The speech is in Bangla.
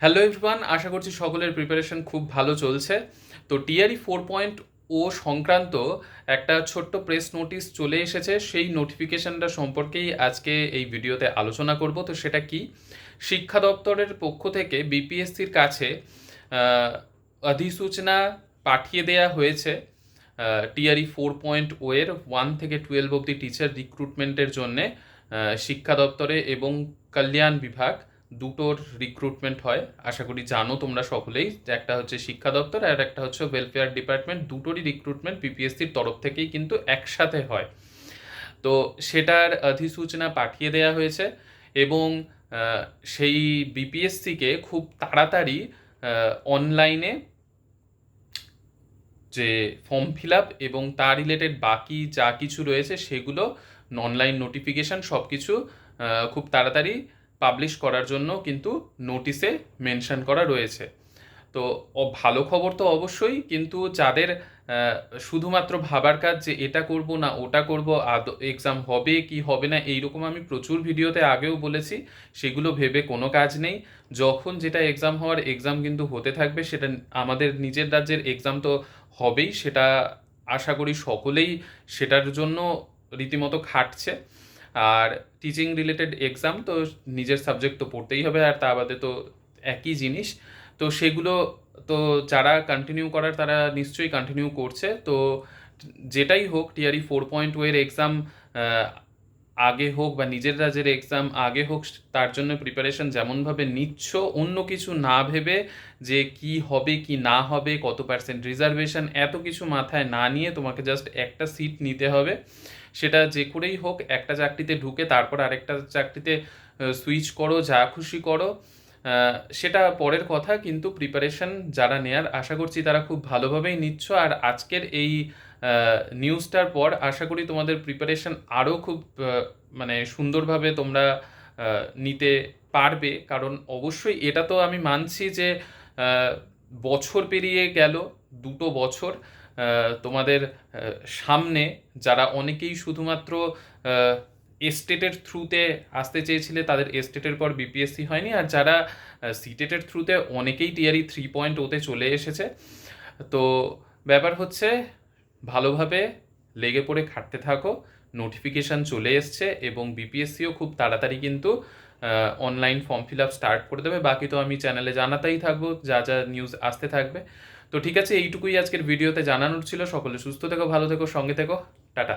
হ্যালো এভরিওয়ান, আশা করছি সকলের প্রিপারেশন খুব ভালো চলছে। তো টিআরই 4.0 সংক্রান্ত একটা ছোট্ট প্রেস নোটিশ চলে এসেছে, সেই নোটিফিকেশনটা সম্পর্কেই আজকে এই ভিডিওতে আলোচনা করব। তো সেটা কি, শিক্ষা দপ্তরের পক্ষ থেকে বিপিএসসির কাছে অধিসূচনা পাঠিয়ে দেয়া হয়েছে টিআরই 4.0 এর 1 থেকে 12 অবধি টিচার রিক্রুটমেন্টের জন্যে। শিক্ষা দপ্তরে এবং কল্যাণ বিভাগ দুটোর রিক্রুটমেন্ট হয়, আশা করি জানো তোমরা সকলেই। একটা হচ্ছে শিক্ষা দপ্তর আর একটা হচ্ছে ওয়েলফেয়ার ডিপার্টমেন্ট, দুটোরই রিক্রুটমেন্ট বিপিএসসির তরফ থেকেই কিন্তু একসাথে হয়। তো সেটার অধিসূচনা পাঠিয়ে দেয়া হয়েছে এবং সেই বিপিএসসিকে খুব তাড়াতাড়ি অনলাইনে যে ফর্ম ফিল আপ এবং তার রিলেটেড বাকি যা কিছু রয়েছে সেগুলো, অনলাইন নোটিফিকেশান সব কিছু খুব তাড়াতাড়ি পাবলিশ করার জন্য কিন্তু নোটিশে মেনশন করা রয়েছে। তো ভালো খবর তো অবশ্যই, কিন্তু যাদের শুধুমাত্র ভাবার কাজ যে এটা করব না ওটা করব, এক্সাম হবে কি হবে না এইরকম আমি প্রচুর ভিডিওতে আগেও বলেছি, সেগুলো ভেবে কোনো কাজ নেই। যখন যেটা এক্সাম হওয়ার এক্সাম কিন্তু হতে থাকবে, সেটা আমাদের নিজের রাজ্যের এক্সাম তো হবেই, সেটা আশা করি সকলেই সেটার জন্য রীতিমতো খাটছে। আর টিচিং রিলেটেড এক্সাম তো নিজের সাবজেক্ট তো পড়তেই হবে, আর তা বাদে তো একই জিনিস। তো সেগুলো তো যারা কন্টিনিউ করার তারা নিশ্চয়ই কন্টিনিউ করছে। তো যেটাই হোক, টিআরই 4.0 এর এক্সাম আগে হোক বা নিজের রাজ্যের এক্সাম আগে হোক, তার জন্য প্রিপারেশন যেমনভাবে নিচ্ছ, অন্য কিছু না ভেবে যে কি হবে কি না হবে, কত পার্সেন্ট রিজার্ভেশন, এত কিছু মাথায় না নিয়ে তোমাকে জাস্ট একটা সিট নিতে হবে। সেটা যে করেই হোক, একটা চাকরিতে ঢুকে তারপর আরেকটা চাকরিতে সুইচ করো, যা খুশি করো, সেটা পরের কথা। কিন্তু প্রিপারেশন যারা নেয়ার আশা করছি তারা খুব ভালোভাবেই নিচ্ছ। আর আজকের এই নিউজটার পর আশা করি তোমাদের প্রিপারেশন আরও খুব মানে সুন্দরভাবে তোমরা নিতে পারবে। কারণ অবশ্যই এটা তো আমি মানছি যে বছর পেরিয়ে গেল, 2 বছর তোমাদের সামনে, যারা অনেকেই শুধুমাত্র এস্টেটের থ্রুতে আসতে চেয়েছিলে তাদের এস্টেটের পর বিপিএসসি হয়নি, আর যারা সিটেটের থ্রুতে অনেকেই টিআরই 3.0-তে চলে এসেছে। তো ব্যাপার হচ্ছে ভালোভাবে লেগে পড়ে খাটতে থাকো, নোটিফিকেশান চলে এসছে এবং বিপিএসসিও খুব তাড়াতাড়ি কিন্তু online form fill up start করে দেবে। বাকি তো আমি চ্যানেলে জানাতেই থাকবো যা যা নিউজ আসতে থাকবে। তো ঠিক আছে, এইটুকুই আজকের ভিডিওতে জানানোর ছিল। সকলে সুস্থ থেকো, ভালো থেকো, সঙ্গে থেকো, টাটা।